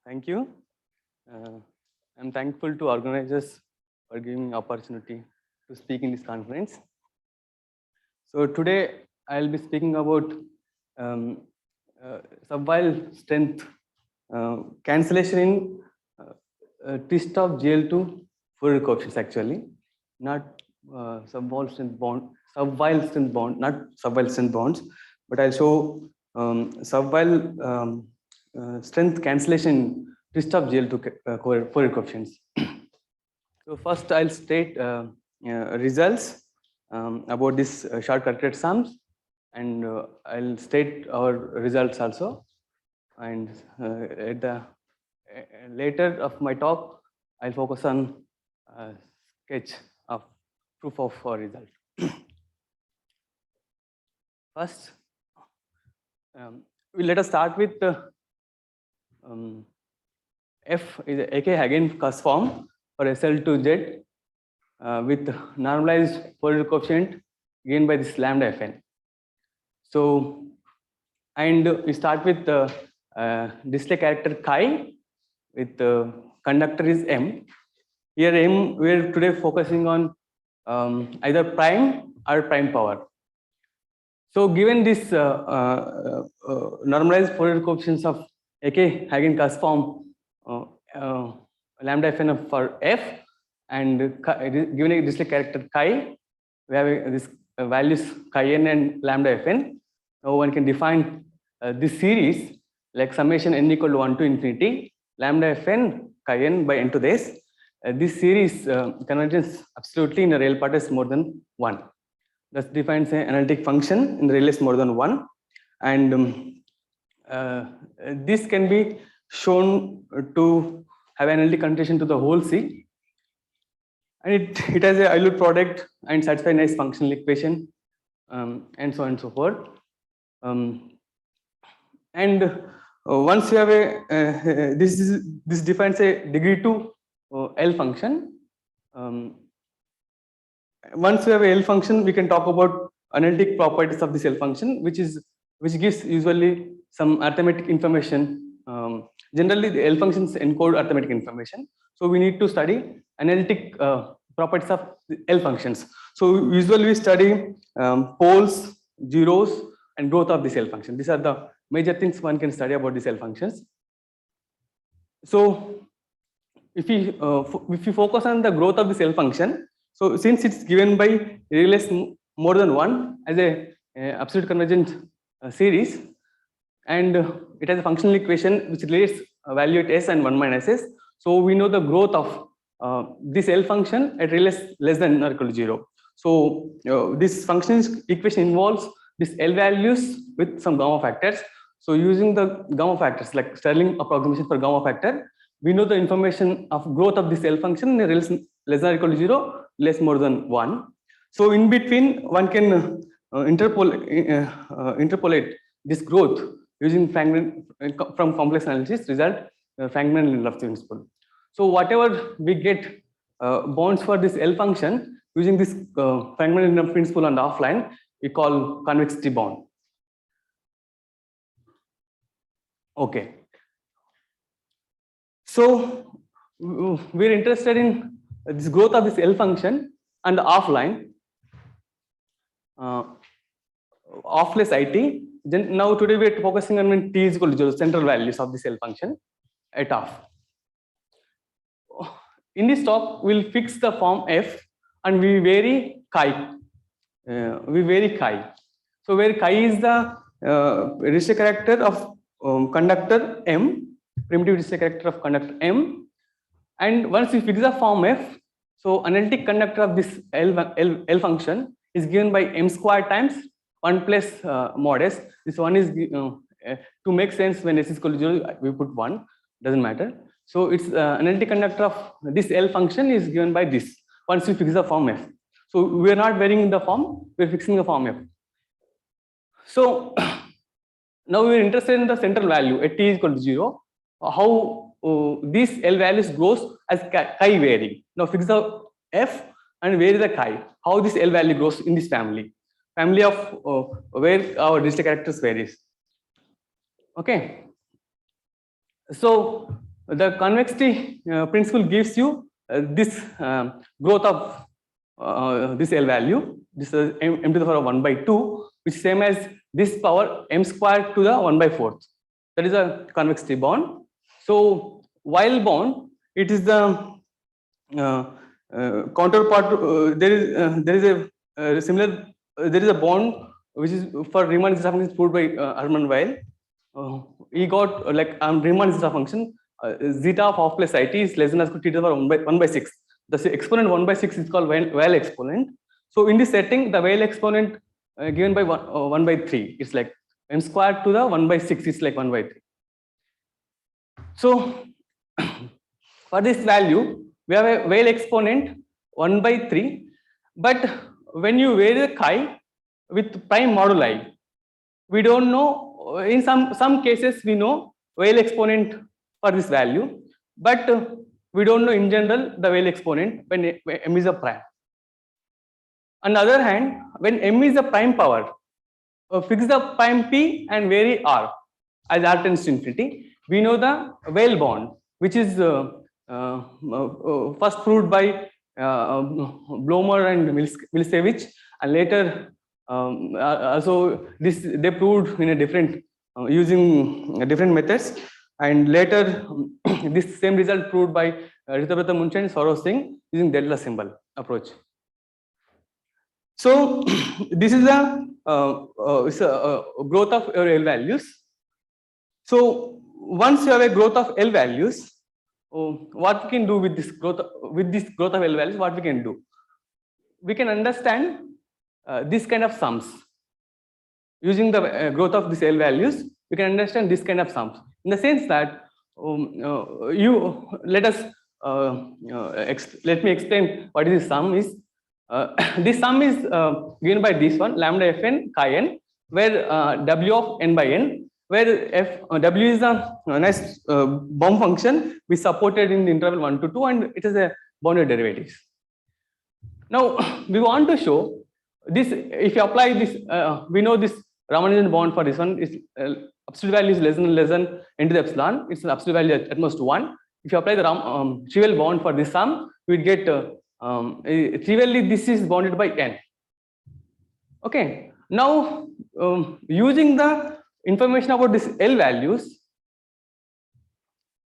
Thank you. I'm thankful to organizers for giving me opportunity to speak in this conference. So today I'll be speaking about Sub-weyl strength cancellation in twist of GL2 Fourier coefficients actually, not Sub-weyl strength bond, Sub-weyl strength bond, not Sub-weyl strength bonds, but I'll show Sub-weyl strength cancellation twist of GL2 Fourier coefficients. So first I'll state results about this short-circuited sums, and I'll state our results also. And at the later of my talk, I'll focus on sketch of proof of our result. First, let us start with F is a AK Hagen-Cus form for SL2Z with normalized Fourier coefficient given by this lambda Fn. So, and we start with display character chi with conductor is M. Here M, we are today focusing on either prime or prime power. So given this normalized Fourier coefficients of AK Hagen-Cus form lambda Fn for F, and given a display character chi, we have this values chi n and lambda Fn. Now one can define this series like summation n equal to 1 to infinity lambda Fn chi n by n to the s. This series convergence absolutely in a real part is more than 1. That defines an analytic function in the real is more than 1, and this can be shown to have an analytic connotation to the whole C, and it has a Euler product and satisfy a nice functional equation, and so on and so forth. Once you have a this defines a degree 2 L function. Once we have a L function, we can talk about analytic properties of this L function, which gives usually some arithmetic information. Generally, the L functions encode arithmetic information, so we need to study analytic properties of the L functions. So usually we study poles, zeros, and growth of this L function. These are the major things one can study about these L functions. So if we focus on the growth of this L function, so since it's given by real S more than 1 as a absolute convergent series, and it has a functional equation which relates value at s and 1 minus s, so we know the growth of this L function at real S less than or equal to 0. So this functional equation involves these L values with some gamma factors. So using the gamma factors like Stirling approximation for gamma factor, we know the information of growth of this L function in real S less than or equal to 0, less more than 1. So in between, one can interpolate this growth using Franklin from complex analysis result Franklin and Love principle. So whatever we get bonds for this L function using this Franklin and Love principle on the offline, we call convexity bond. Okay. So we're interested in this growth of this L function and the offline, offless IT. Then now today we are focusing on when t is equal to 0, central values of this L function at off. In this talk, we'll fix the form F and we vary chi. So where chi is the display character of conductor M, primitive display character of conductor M, and once we fix the form F, so analytic conductor of this L function is given by M square times 1 plus mod s. This one is to make sense when s is equal to 0, we put 1, doesn't matter. So it's analytic conductor of this L function is given by this once we fix the form F. So we are not varying the form, we are fixing the form F. So now we are interested in the central value at t is equal to 0, how these L values grows as chi varying. Now fix the F and vary the chi, how this L value grows in this family of where our display characters varies. Okay. So the convexity principle gives you this growth of this L value. This is m to the power of 1 by 2, which is same as this power m squared to the 1 by 4th. That is a convexity bond. So while bond, it is the counterpart. There is a similar. There is a bond which is for Riemann zeta function proved by Hermann Weyl. He got like Riemann zeta function zeta of half plus it is less than or equal to t to the power 1 by 6. The exponent 1 by 6 is called Weyl exponent. So in this setting, the Weyl exponent given by 1 by 3, it's like m squared to the 1 by 6 is like 1 by 3. So for this value, we have a Weyl exponent 1 by 3, but when you vary the chi with prime moduli, we don't know. In some cases, we know Weyl exponent for this value, but we don't know in general the Weyl exponent when m is a prime. On the other hand, when m is a prime power, fix the prime p and vary r as r tends to infinity. We know the Weyl bond, which is first proved by Blomer and Milsevich, and later also this they proved in a different using different methods, and later this same result proved by Ritabrata, Munshi and Saurabh, Singh using delta symbol approach. So this is a growth of your L values. So once you have a growth of L values, what we can do with this growth of L values? What we can do? We can understand this kind of sums. Using the growth of these L values, we can understand this kind of sums. In the sense that let me explain what is this sum is. This sum is given by this one, lambda fn chi n, where w of n by n, where w is a nice bomb function which supported in the interval 1 to 2, and it is a bounded derivatives. Now we want to show this. If you apply this, we know this Ramanujan bond for this one is absolute value is less than n to the epsilon. It's an absolute value at most 1. If you apply the trivial bond for this sum, we would get trivially this is bounded by n. Okay. Now using the information about this L values,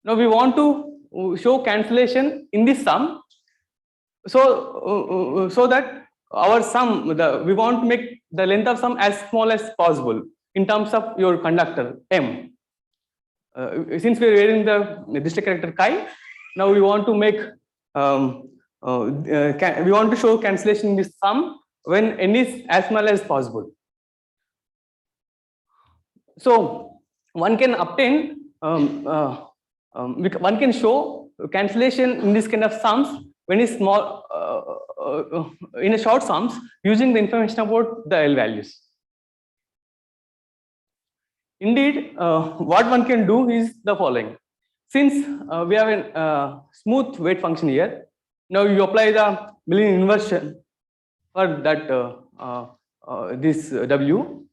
now we want to show cancellation in this sum. So so that our sum, we want to make the length of sum as small as possible in terms of your conductor M. Since we are varying the district character chi, now we want to make we want to show cancellation in this sum when n is as small as possible. So one can obtain, one can show cancellation in this kind of sums when it's small, in a short sums using the information about the L values. Indeed, what one can do is the following. Since we have a smooth weight function here, now you apply the Millian inversion for that this W,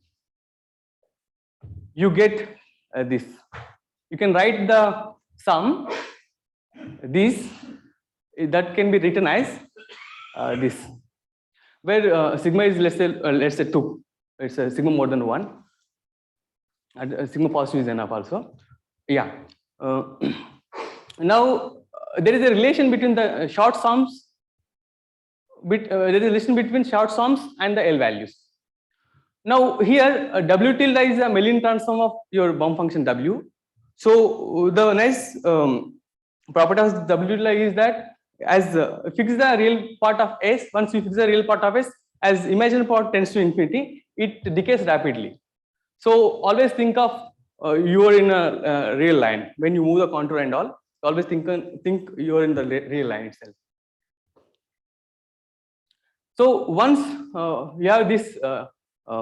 you get this. You can write the sum, this, that can be written as this, where sigma is let's say 2, it's a sigma more than 1, and sigma positive is enough also. Yeah. Now there is a relation between the short sums, there is a relation between short sums and the L values. Now here W tilde is a Millian transform of your bomb function W. So the nice property of W tilde is that as fix the real part of S, once you fix the real part of S, as imaginary part tends to infinity, it decays rapidly. So always think of you are in a real line when you move the contour and all. Always think you are in the real line itself. So once you have this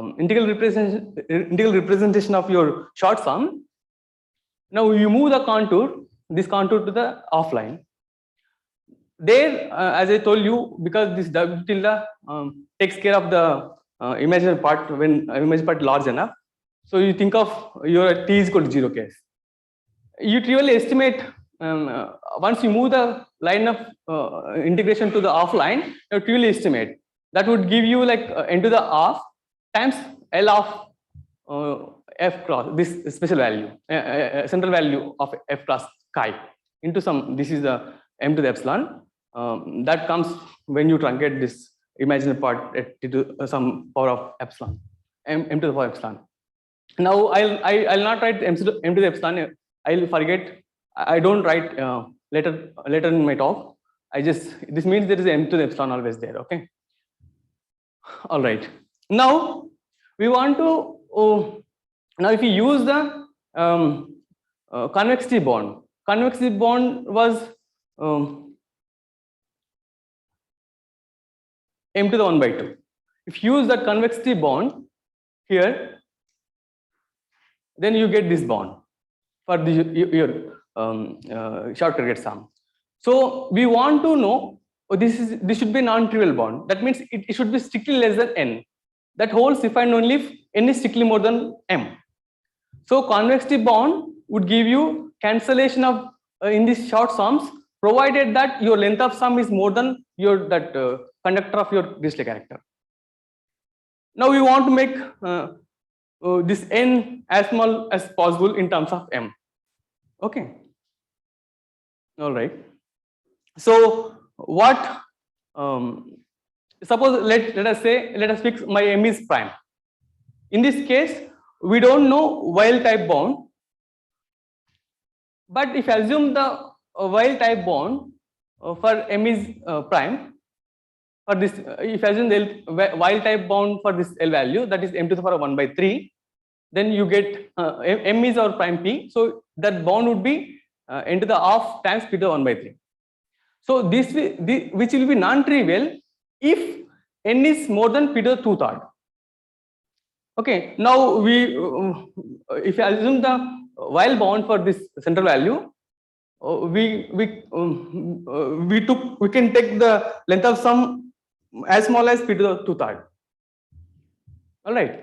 integral representation of your short sum, now you move the contour, this contour to the offline. There, as I told you, because this W tilde takes care of the imaginary part when imaginary part large enough. So you think of your t is equal to 0 case. you trivially estimate once you move the line of integration to the offline, you trivially estimate. That would give you like n to the half times L of f cross, this special value, central value of f cross chi into some, this is the m to the epsilon. That comes when you truncate this imaginary part to some power of epsilon, m to the power epsilon. Now I'll not write m to the epsilon. I'll forget. I don't write later in my talk. This means there is m to the epsilon always there. Okay. All right. Now we want to now if you use the convexity bond. Convexity bond was m to the 1/2. If you use that convexity bond here, then you get this bond for your short correlate sum. So we want to know this should be a non-trivial bond. That means it should be strictly less than n. That holds if and only if n is strictly more than m. So convexity bond would give you cancellation of in these short sums, provided that your length of sum is more than your conductor of your Dirichlet character. Now we want to make this n as small as possible in terms of m. Okay. All right. So what? Suppose let us fix my m is prime. In this case, we don't know Weyl type bond, but if I assume the Weyl type bond for m is prime, for this, if I assume the Weyl type bond for this L value, that is m to the power 1/3, then you get m is our prime p, so that bond would be n to the half times p to the 1/3. So this which will be non-trivial if n is more than p to the 2/3. Okay. Now we if I assume the Weyl bond for this central value, we can take the length of sum as small as p to the 2/3. All right.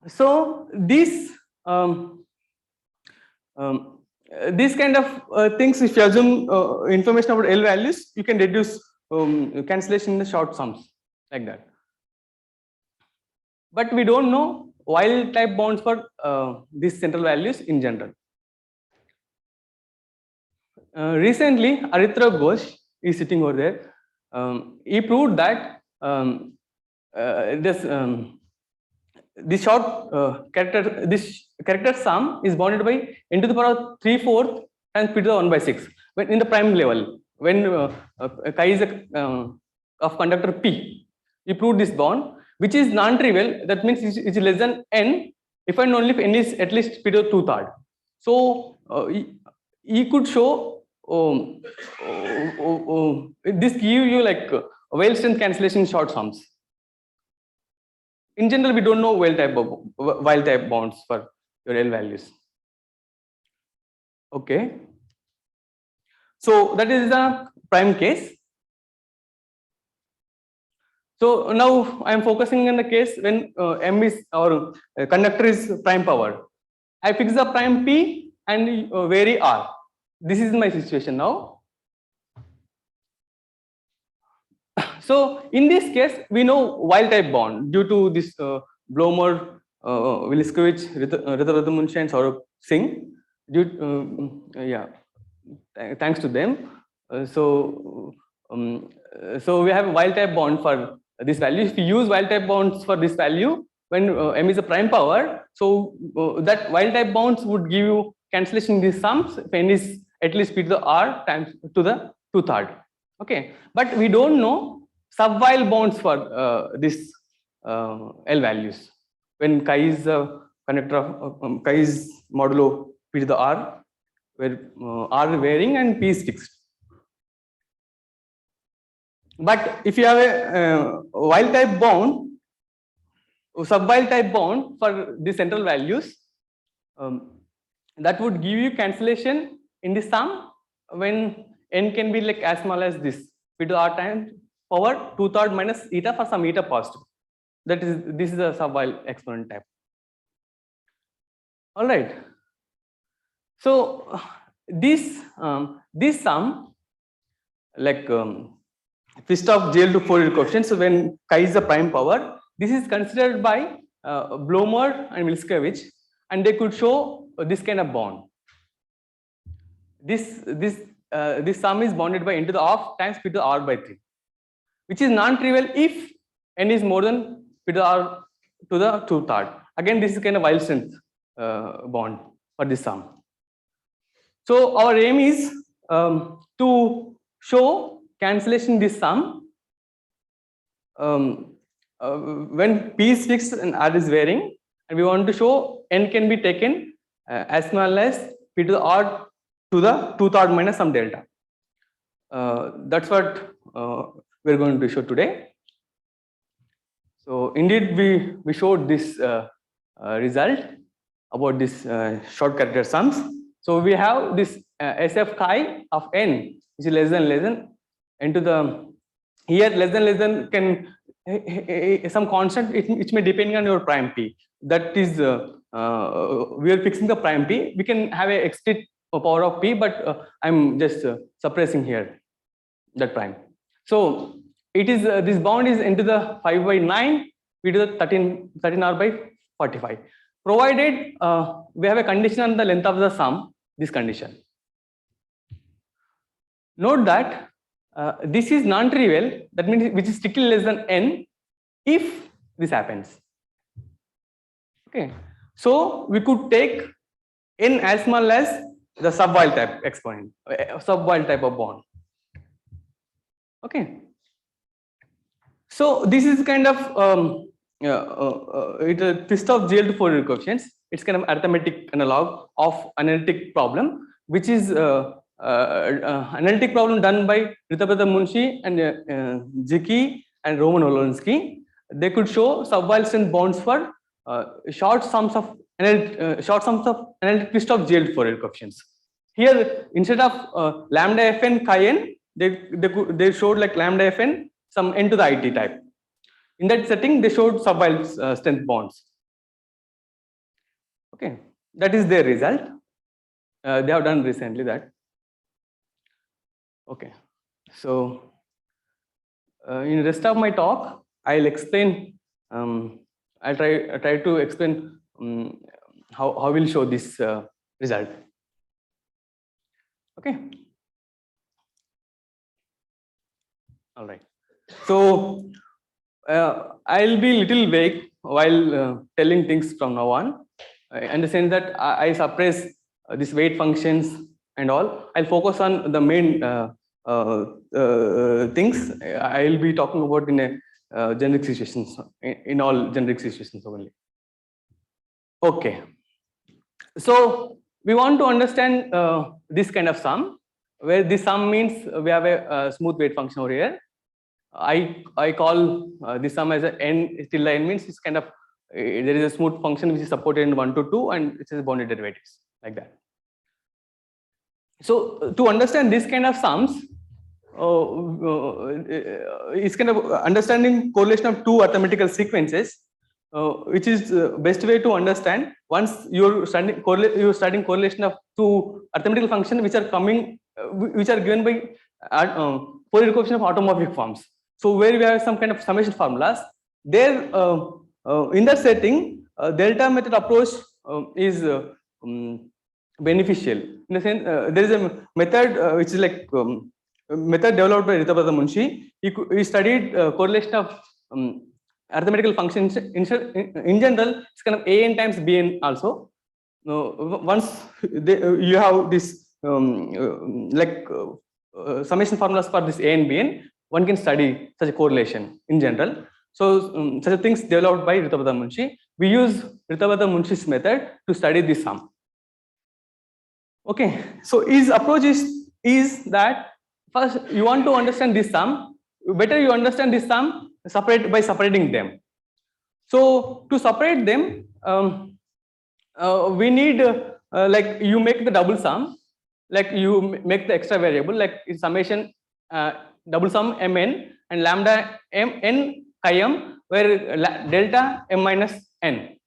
So this kind of things, if you assume information about L values, you can reduce cancellation in the short sums like that. But we don't know Weyl type bonds for these central values in general. Recently, Ghosh is sitting over there. He proved that this short character sum is bounded by n to the power 3/4 times p to the 1/6 when in the prime level, when chi is of conductor p. He proved this bond, which is non-trivial. That means it is less than n if and only if n is at least p to the 2/3. So he could show this give you like Weyl strength cancellation in short sums. In general, we don't know Weyl type bonds for your L values. Okay. So that is the prime case. So now I am focusing on the case when m is or conductor is prime power. I fix the prime p and vary r. This is my situation now. So in this case, we know Weyl type bond due to this Blomer, Williskovich, Ritabrata, Munshi, and Saurabh, Singh. Thanks to them. So we have a Weyl type bond for this value. If you use Weyl type bonds for this value, when m is a prime power, so that Weyl type bonds would give you cancellation in these sums if n is at least p to the r times to the 2/3. Okay, but we don't know sub-weyl bonds for this L values when chi is a conductor of chi is modulo p to the r, where r varying and p is fixed. But if you have a Weyl type bond, sub-weyl type bond for the central values, that would give you cancellation in the sum when n can be like as small as this p to the r times power 2/3 minus eta for some eta positive. This is a sub-weyl exponent type. All right. So this sum, like fist of GL to Fourier coefficient. So when chi is the prime power, this is considered by Blomer and Milskevich, and they could show this kind of bond. This sum is bounded by n to the half times p to the r by 3, which is non-trivial if n is more than p to the r to the 2/3. Again, this is kind of Weyl strength bond for this sum. So our aim is to show cancellation in this sum when p is fixed and r is varying, and we want to show n can be taken as small as p to the r to the 2/3 minus some delta. That's what we're going to show today. So indeed, we showed this result about this short character sums. So we have this SF chi of n, which is less than n to the, here less than can some constant, which may depending on your prime p. That is we are fixing the prime p. We can have a explicit power of p, but I'm just suppressing here that prime. So it is this bound is n to the 5/9 p to the 13r by 45, provided we have a condition on the length of the sum. This condition. Note that this is non-trivial. That means which is strictly less than n if this happens. Okay. So we could take n as small as the sub-weyl type exponent, sub-weyl type of bond. Okay. So this is kind of it's a twist of GL to Fourier coefficients. It's kind of arithmetic analog of analytic problem, which is analytic problem done by Ritabrata, Munshi, and G and Ramanujan. They could show sub-weyl strength bonds for short sums of analytic twist of GL to Fourier coefficients. Here, instead of lambda fn chi n, they showed like lambda fn some n to the it type. In that setting, they showed sub-weyl strength bonds. Okay, that is their result. They have done recently that. Okay, so in the rest of my talk, I'll explain. I'll try to explain how we'll show this result. Okay. All right. So I'll be little vague while telling things from now on, in the sense that I suppress these weight functions and all. I'll focus on the main things I'll be talking about in a generic situations, in all generic situations only. Okay. So we want to understand this kind of sum, where this sum means we have a smooth weight function over here. I call this sum as a n tilde n, means it's kind of there is a smooth function which is supported in 1 to 2 and it is bounded derivatives like that. So to understand this kind of sums, it's kind of understanding correlation of two arithmetical sequences, which is best way to understand once you're studying correlation of two arithmetical functions which are coming, which are given by Fourier coefficient of automorphic forms. So where we have some kind of summation formulas, there in that setting, delta method approach is beneficial. In the sense, there is a method which is like method developed by Ritabrata Munshi. He studied correlation of arithmetical functions in general. It's kind of an times bn also. Once you have this summation formulas for this a and bn, one can study such a correlation in general. So such things developed by Ritabrata Munshi. We use Ritabrata Munshi's method to study this sum. Okay, so his approach is that first you want to understand this sum. Better you understand this sum by separating them. So to separate them, we need like you make the double sum, like you make the extra variable like summation double sum mn and lambda m n chi m, where delta m minus n.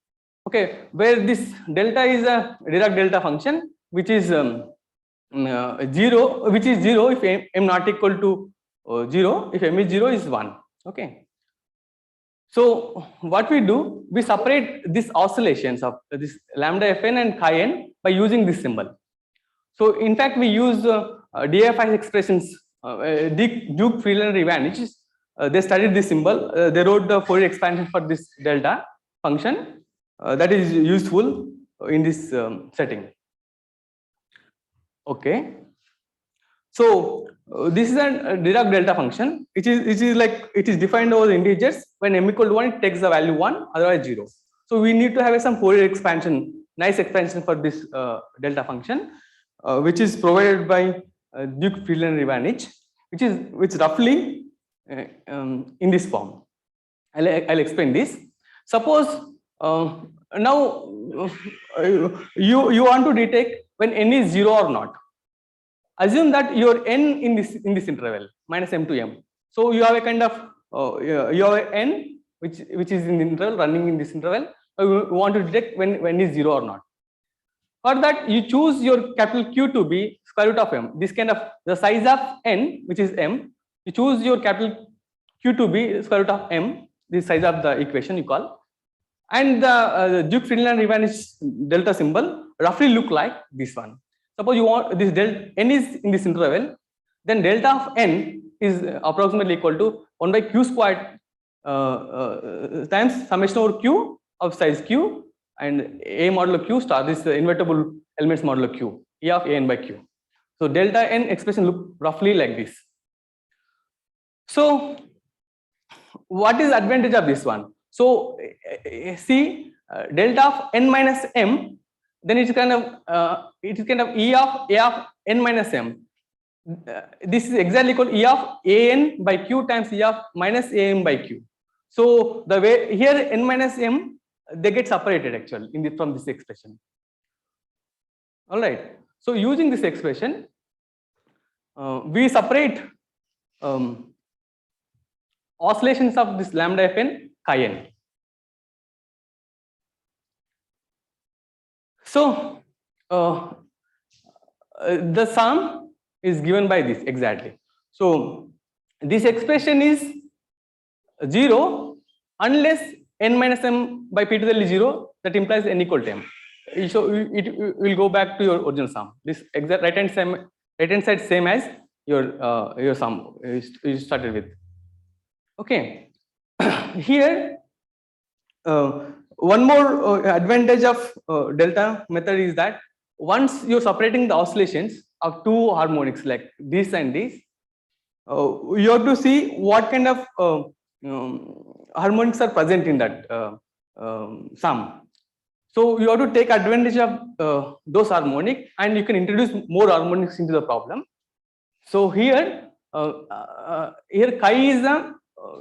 Okay, where this delta is a Dirac delta function, which is 0, which is 0 if m not equal to 0, if m is 0 is 1. Okay. So what we do, we separate these oscillations of this lambda fn and chi n by using this symbol. So in fact, we use DFI expressions, Duke, Friedlander, Ivanich. They studied this symbol. They wrote the Fourier expansion for this delta function that is useful in this setting. Okay. So this is a Dirac delta function. It is like it is defined over the integers. When m equal to 1, it takes the value 1, otherwise 0. So we need to have some Fourier expansion, nice expansion for this delta function, which is provided by Duke, Friedlander, Ivanich, which roughly in this form. I'll explain this. Suppose now you want to detect when n is 0 or not. Assume that your n in this interval minus m to m. So you have a kind of you have a n which is in the interval, running in this interval. You want to detect when n is 0 or not. For that, you choose your capital Q to be square root of m. This kind of the size of n, which is m. You choose your capital Q to be square root of m. This size of the equation you call, and the Duke, Friedlander, Ivanich delta symbol roughly look like this one. Suppose you want this delta n is in this interval, then delta of n is approximately equal to 1 by q squared times summation over q of size q and a modulo q star, this invertible elements modulo q, e of a n by q. So delta n expression look roughly like this. So what is the advantage of this one? So see delta of n minus m, then it is kind of e of a of n minus m. This is exactly equal to e of a n by q times e of minus a m by q. So the way here n minus m, they get separated actually from this expression. All right. So using this expression, we separate oscillations of this lambda fn chi n. So the sum is given by this exactly. So this expression is 0 unless n minus m by p to the l is 0. That implies n equal to m. So it will go back to your original sum. This exact right hand side same as your sum you started with. Okay. Here one more advantage of delta method is that once you're separating the oscillations of two harmonics like this and this, you have to see what kind of harmonics are present in that sum. So you have to take advantage of those harmonics, and you can introduce more harmonics into the problem. So here chi is a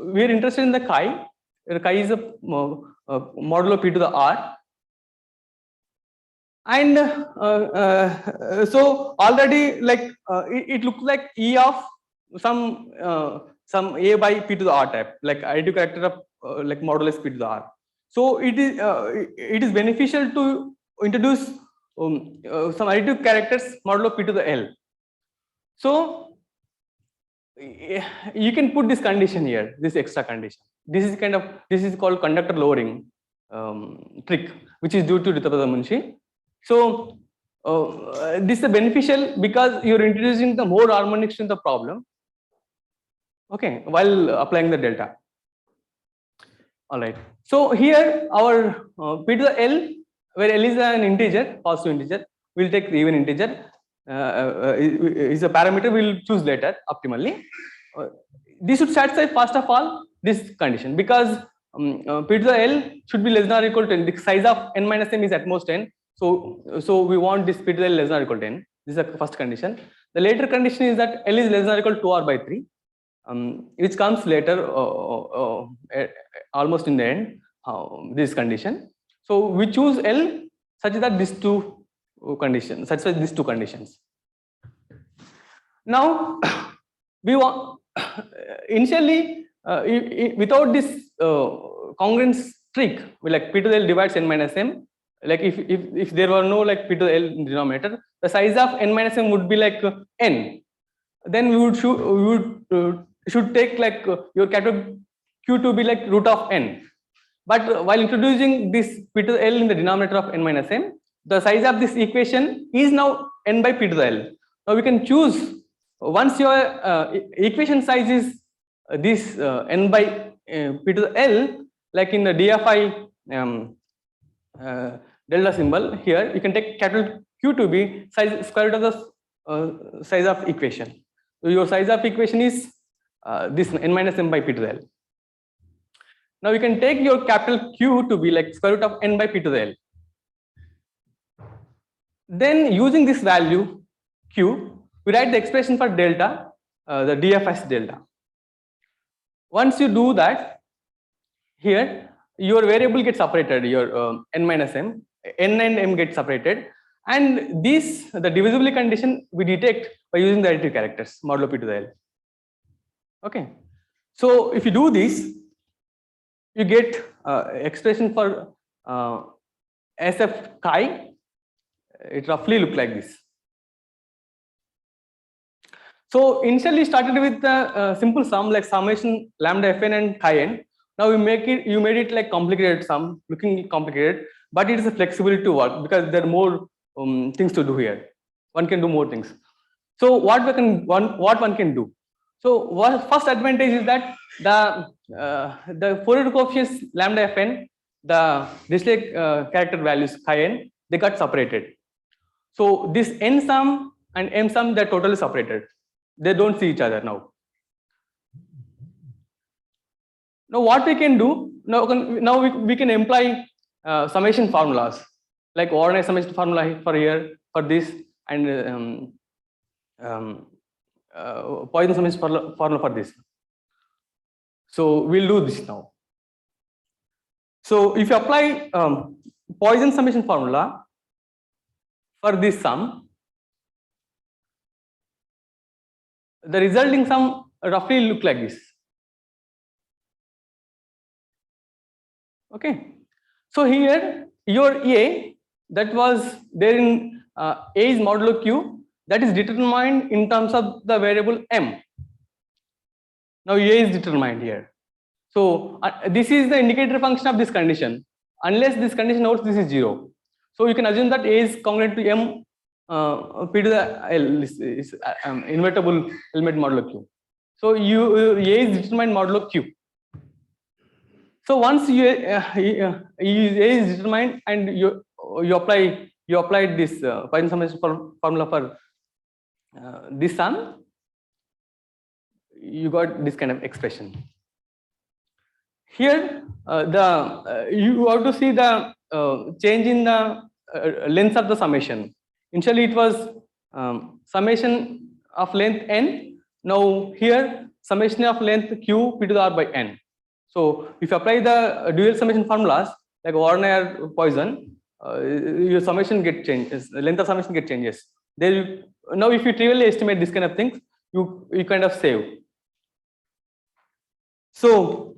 we are interested in the chi. Chi is a modulo p to the r, and so already like it looks like e of some a by p to the r type, like additive character of like modulus p to the r. So it is beneficial to introduce some additive characters modulo p to the l. So you can put this condition here, this extra condition. This is called conductor lowering trick, which is due to Ritabrata Munshi. So this is beneficial because you're introducing the more harmonics in the problem. Okay, while applying the delta. All right. So here our p to the l, where l is an integer, positive integer, we'll take the even integer. Is a parameter we'll choose later optimally. This should satisfy first of all this condition, because p to the l should be less than or equal to n. The size of n minus m is at most n. So we want this p to the l less than or equal to n. This is the first condition. The later condition is that l is less than or equal to 2r by 3, which comes later almost in the end. This condition. So we choose l such that these two conditions, satisfy these two conditions. Now we want initially without this congruence trick, like p to the L divides n minus m. Like if there were no like p to the L in denominator, the size of n minus m would be like n. Then we would should take like your capital Q to be like root of n. But while introducing this p to the L in the denominator of n minus m, the size of this equation is now n by p to the L. Now we can choose, once your equation size is this n by p to the L, like in the DFI delta symbol here, you can take capital Q to be square root of the size of equation. So your size of equation is this n minus m by p to the L. Now you can take your capital Q to be like square root of n by p to the L. Then using this value Q, we write the expression for delta, the DFS delta. Once you do that, here your variable gets separated, your n minus m, n and m get separated, and this, the divisibility condition, we detect by using the additive characters modulo p to the L. Okay, so if you do this, you get expression for SF chi. It roughly look like this. So initially started with the simple sum like summation lambda fn and chi n. Now you made it like complicated sum, looking complicated, but it is a flexibility to work because there are more things to do here. One can do more things. So what one can do? So first advantage is that the Fourier coefficients lambda fn, the Dirichlet character values chi n, they got separated. So this n sum and m sum, they're totally separated. They don't see each other now. Now what we can do, now we can apply summation formulas, like ordinary summation formula for here, for this, and Poisson summation formula for this. So we'll do this now. So if you apply Poisson summation formula for this sum, the resulting sum roughly look like this. Okay, so here your A that was there in A is modulo Q, that is determined in terms of the variable m. Now A is determined here. So this is the indicator function of this condition. Unless this condition holds, this is 0. So you can assume that A is congruent to m p to the L is invertible element modulo Q. So A is determined modulo Q. So once A is determined and you applied this Poisson summation formula for this sum, you got this kind of expression. Here you have to see the change in the length of the summation. Initially it was summation of length n. Now here summation of length q p to the r by n. So if you apply the dual summation formulas like ordinary or Poisson, your summation get changes, length of summation get changes. There now if you trivially estimate this kind of things, you kind of save. So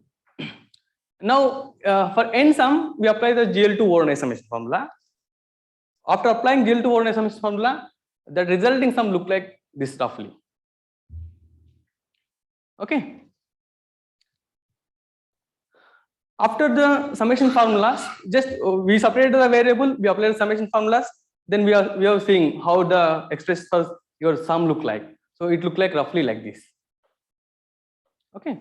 now for n sum we apply the GL2 ordinary summation formula. After applying GL2 ordinary summation formula, the resulting sum look like this roughly. Okay. After the summation formulas, just we separated the variable, we applied the summation formulas, then we are seeing how the expression for your sum look like. So it look like roughly like this. Okay.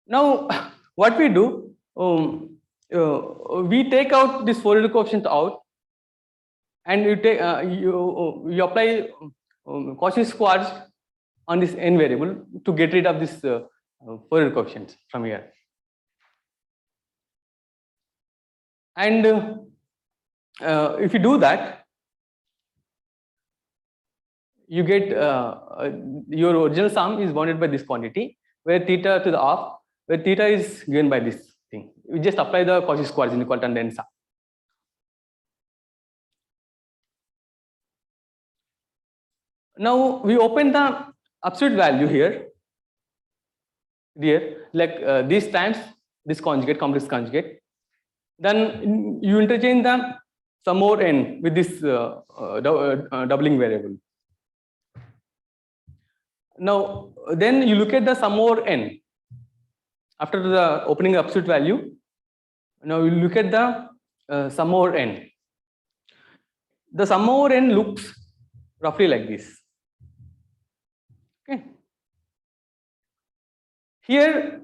Now what we do, we take out this Fourier coefficient out, and you take you apply Cauchy-Schwarz on this n variable to get rid of this Fourier coefficient from here. And if you do that, you get your original sum is bounded by this quantity, where theta to the half, where theta is given by this thing. We just apply the Cauchy-Schwarz inequality and then sum. Now we open the absolute value here, like these times this conjugate, complex conjugate. Then you interchange the some more n with this doubling variable. Now, then you look at the sum over n after the opening absolute value. Now you look at the sum over n. The sum over n looks roughly like this. Okay. Here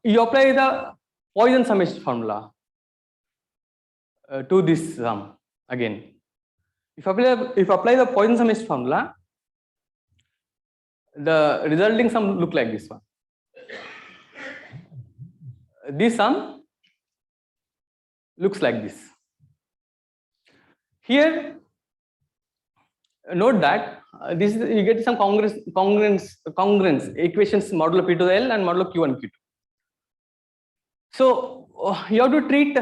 you apply the Poisson summation formula to this sum again. If apply the Poisson summation formula, the resulting sum look like this one. This sum looks like this. Here, note that this is, you get some congruence equations modulo p to the L and modulo q1 q2. So you have to treat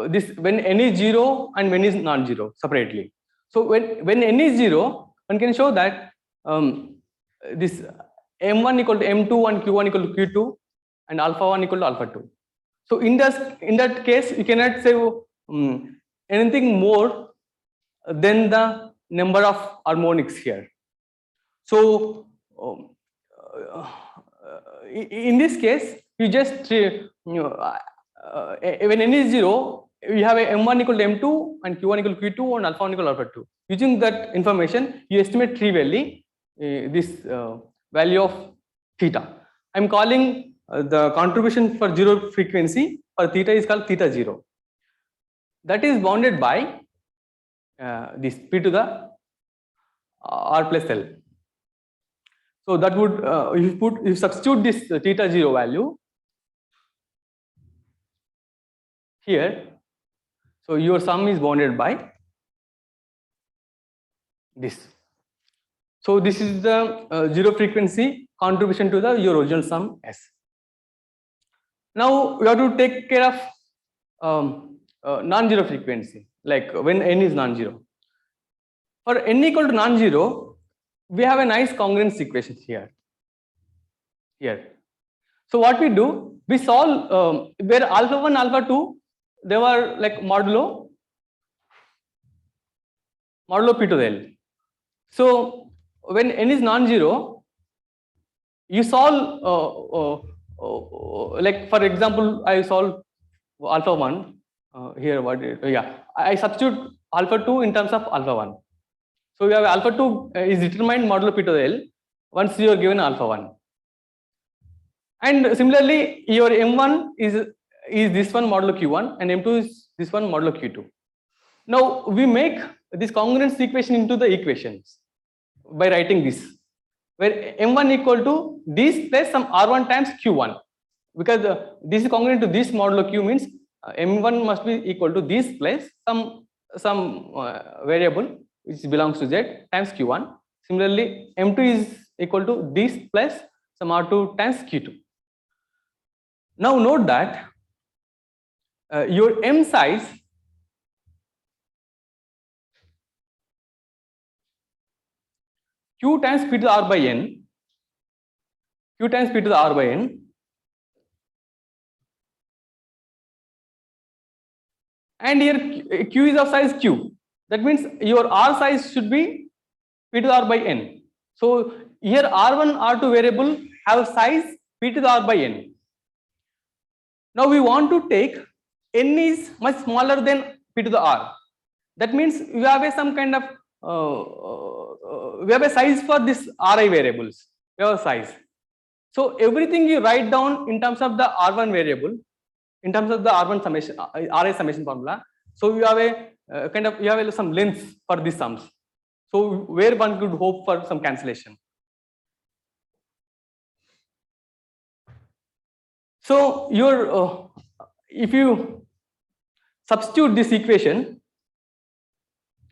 this when n is 0 and when is non-zero separately. So when n is 0, one can show that this m1 equal to m2 and q1 equal to q2 and alpha 1 equal to alpha 2. So in that case, you cannot say anything more than the number of harmonics here. So in this case, you just when n is 0, you have a m1 equal to m2 and q1 equal to q2 and alpha 1 equal to alpha 2. Using that information, you estimate trivially this value of theta. I am calling the contribution for zero frequency for theta is called theta 0. That is bounded by this p to the r plus L. So that would you substitute this theta 0 value here. So your sum is bounded by this. So this is the zero frequency contribution to the your original sum S. Now we have to take care of non-zero frequency, like when n is non-zero. For n equal to non-zero, we have a nice congruence equation here. So what we do, we solve where alpha 1, alpha 2, they were like modulo p to the L. So when n is non-zero, you solve like for example, I solve alpha 1 here. I substitute alpha 2 in terms of alpha 1. So we have alpha 2 is determined modulo p to the L once you are given alpha 1. And similarly, your m1 is this one modulo q1 and m2 is this one modulo q2. Now we make this congruence equation into the equations by writing this, where m1 equal to this plus some r1 times q1, because this is congruent to this modulo q means m1 must be equal to this plus some variable which belongs to z times q1. Similarly, m2 is equal to this plus some r2 times q2. Now note that your m size q times p to the r by n, q times p to the r by n, and here q is of size q. That means your r size should be p to the r by n. So here r1, r2 variable have size p to the r by n. Now we want to take n is much smaller than p to the r. That means we have some kind of we have a size for this ri variables. We have a size. So everything you write down in terms of the r1 variable, in terms of the r1 summation, ri summation formula. So you have a kind of you have some length for these sums. So where one could hope for some cancellation. So your if you substitute this equation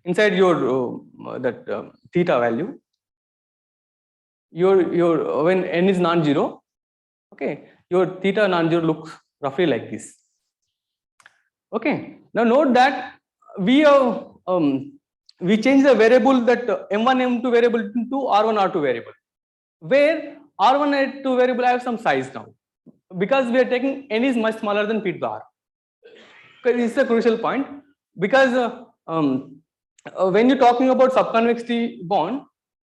inside your that theta value, your when n is non-zero, okay, your theta non-zero looks roughly like this. Okay, now note that we have we change the variable that m1 m2 variable into r1 r2 variable, where r1 r2 variable have some size now. because we are taking n is much smaller than p to the r. This is a crucial point, because when you're talking about subconvexity bond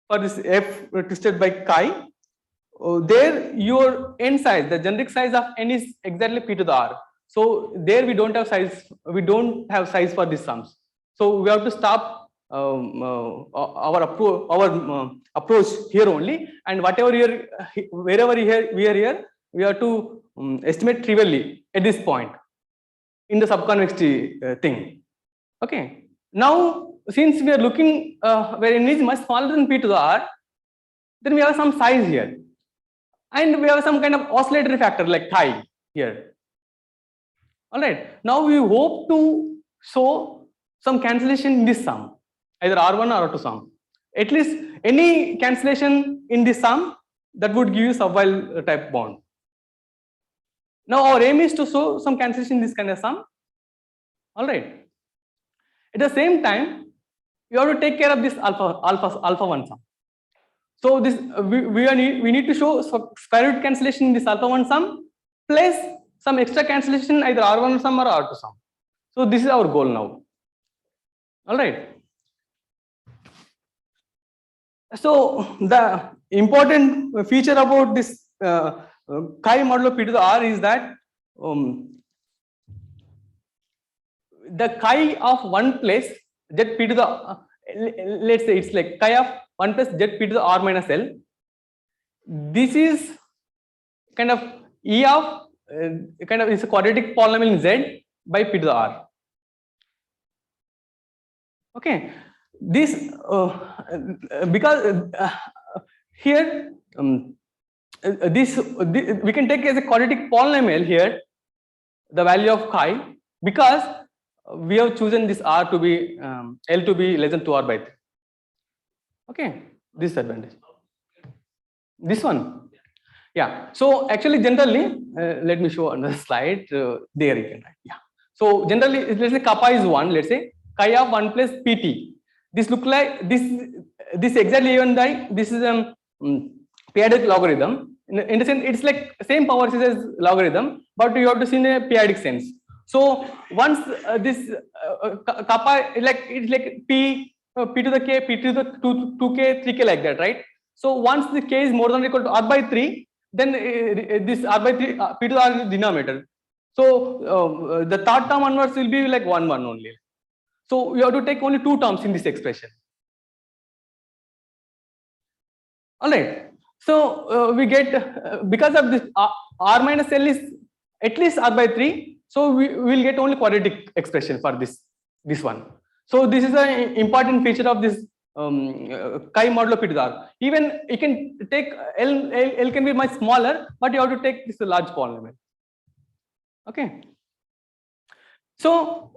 for this f twisted by chi, there your n size, the generic size of n is exactly p to the r. So there we don't have size for these sums. So we have to stop our approach here only, and wherever we are here, we have to estimate trivially at this point in the subconvexity thing. Okay. Now, since we are looking where n is much smaller than p to the r, then we have some size here, and we have some kind of oscillatory factor like chi here. All right. Now we hope to show some cancellation in this sum, either R1 or R2 sum. At least any cancellation in this sum that would give you Sub-weyl type bond. Now our aim is to show some cancellation in this kind of sum. All right. At the same time, you have to take care of this alpha 1 sum. So this we need to show square root cancellation in this alpha 1 sum plus some extra cancellation either R1 sum or R2 sum. So this is our goal now. All right. So the important feature about this chi modulo p to the r is that the chi of 1 plus z p to the let's say it's like chi of 1 plus z p to the r minus l. This is kind of e of it's a quadratic polynomial in z by p to the r. Okay, this because here this we can take as a quadratic polynomial here the value of chi, because we have chosen this r to be l to be less than 2r by 3. Okay, this advantage. This one, yeah. So actually, generally, let me show another slide. There you can write. Yeah. So generally, let's say kappa is 1. Let's say chi of 1 plus pt. This look like this exactly even by this is periodic logarithm. In the sense, it's like same power series as logarithm, but you have to see in a periodic sense. So once this kappa it's like p to the k, p to the 2k, 3k like that, right? So once the k is more than or equal to r by 3, then this r by 3 p to the r is denominator. So the third term onwards will be like 1 only. So you have to take only 2 terms in this expression. All right. So we get because of this r minus l is at least r by 3. So we will get only quadratic expression for this one. So this is an important feature of this chi modulo p to the r. Even you can take L can be much smaller, but you have to take this large polynomial. Okay. So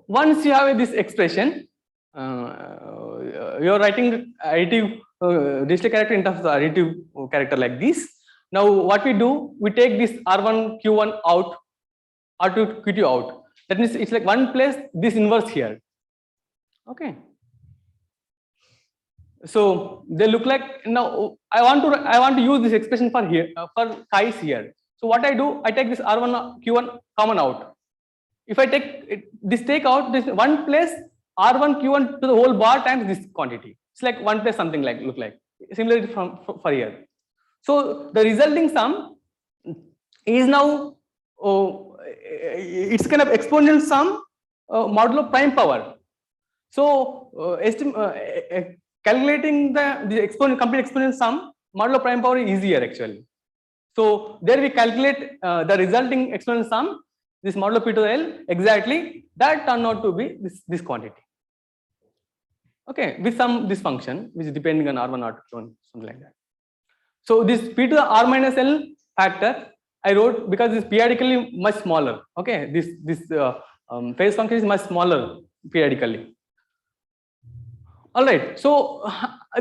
once you have this expression, you are writing additive digital character in terms of additive character like this. Now what we do, we take this R1 Q1 out, R2 Q2 out. That means it's like 1 plus this inverse here. Okay. So they look like, now I want to use this expression for here for chi's here. So what I do, I take this R1 Q1 common out. If I take this take out, this 1 plus R1 Q1 to the whole bar times this quantity. It's like 1 plus something like look like. Similarly for here. So the resulting sum is now it's kind of exponential sum modulo prime power. So calculating the complete exponential sum modulo prime power is easier actually. So there we calculate the resulting exponential sum, this modulo p to the l, exactly that turned out to be this quantity. Okay, with this function which is depending on r1 r2 something like that. So this p to the r minus l factor I wrote because it's periodically much smaller. Okay, this phase function is much smaller periodically. All right, so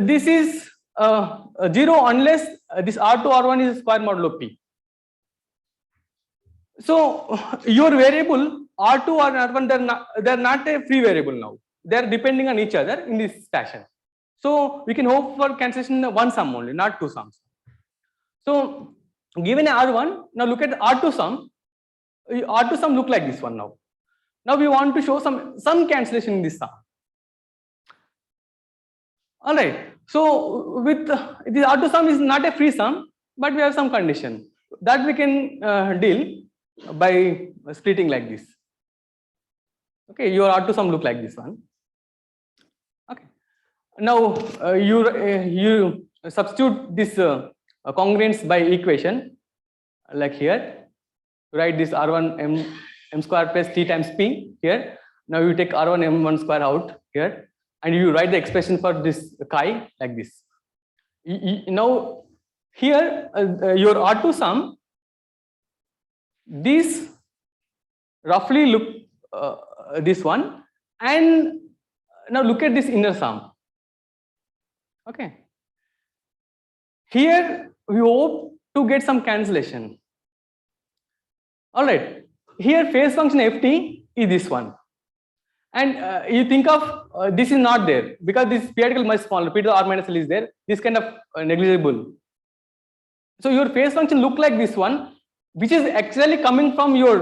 this is 0 unless this r2 r1 is square modulo p. So your variable r2 or r1 they're not a free variable now. They're depending on each other in this fashion. So we can hope for cancellation in one sum only, not 2 sums. So given a R1, now look at the R2 sum. R2 sum look like this one now. Now we want to show some cancellation in this sum. All right. So with this R2 sum is not a free sum, but we have some condition that we can deal by splitting like this. Okay, your R2 sum look like this one. Okay. Now you substitute this congruence by equation, like here. Write this R1 m square plus t times p here. Now you take R1 m1 square out here, and you write the expression for this chi like this. Now here your R2 sum, this roughly look this one, and now look at this inner sum. Okay. Here we hope to get some cancellation. All right. Here phase function ft is this one, and you think of this is not there because this periodical much smaller. P to the r minus l is there. This kind of negligible. So your phase function look like this one, which is actually coming from your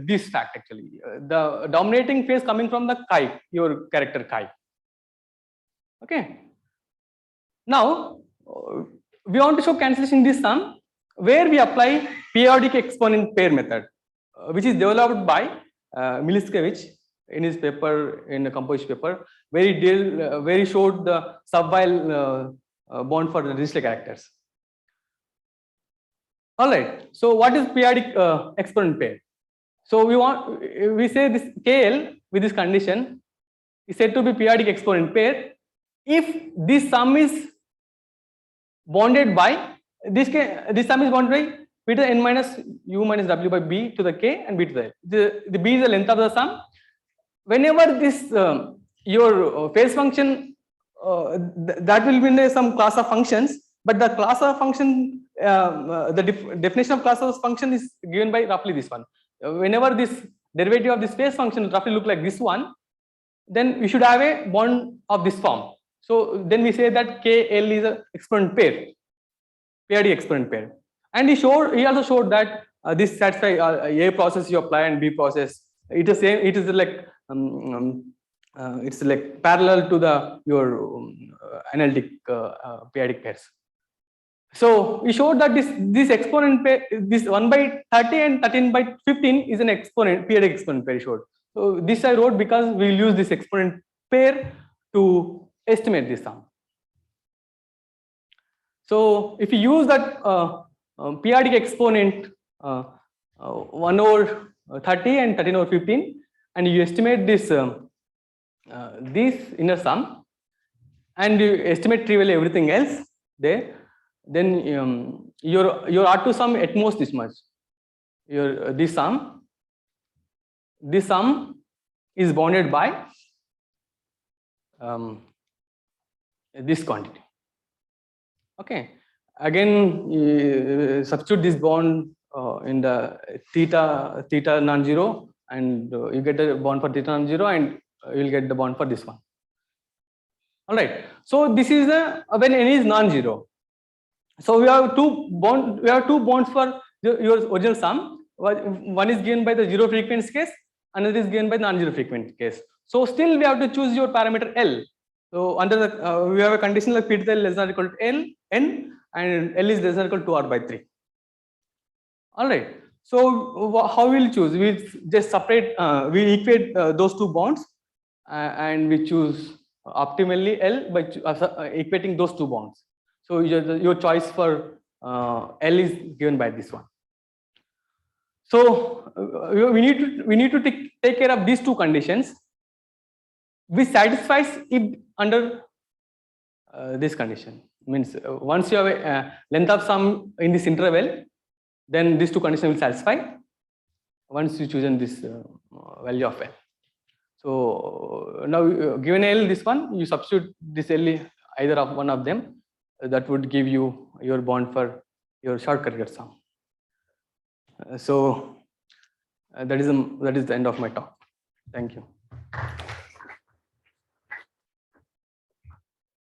this fact actually. The dominating phase coming from the chi, your character chi. Okay. Now we want to show cancellation in this sum where we apply periodic exponent pair method, which is developed by Mallesham in his paper, in a composition paper, where he showed the sub-weyl bond for the Dirichlet characters. All right. So what is periodic exponent pair? So we say this KL with this condition is said to be periodic exponent pair if this sum is bonded by this sum is bonded by b to the n minus u minus w by b to the k and b to the l. The b is the length of the sum. Whenever this your phase function that will be some class of functions, but the class of function the definition of class of function is given by roughly this one. Whenever this derivative of this phase function roughly look like this one, then we should have a bond of this form. So then we say that KL is a exponent pair, periodic exponent pair. And he also showed that this satisfies A process you apply and B process. It is same. It is like it's like parallel to your analytic periodic pairs. So we showed that this exponent pair, this 1 by 30 and 13 by 15 is an exponent, periodic exponent pair showed. So this I wrote because we will use this exponent pair to estimate this sum. So if you use that periodic exponent 1 over 30 and 13 over 15, and you estimate this inner sum, and you estimate trivially everything else there, then your R2 sum at most this much. This sum is bounded by this quantity. Okay. Again, substitute this bond in the theta non-zero, and you get the bond for theta non-zero, and you will get the bond for this one. All right. So this is when n is non-zero. So we have two bonds for your original sum. One is given by the zero frequency case, another is given by non-zero frequency case. So still we have to choose your parameter L. So under the we have a condition like P to the L less than or equal to L n, and L is less than or equal to R by 3. All right. So how we will choose? We just separate. We equate those two bonds, and we choose optimally L by equating those two bonds. So your choice for L is given by this one. So we need to take care of these two conditions, which satisfies if under this condition. Means once you have a length of sum in this interval, then these two conditions will satisfy once you choose this value of L. So now given L, this one, you substitute this L either of one of them. That would give you your bond for your short character sum. So that is the end of my talk. Thank you.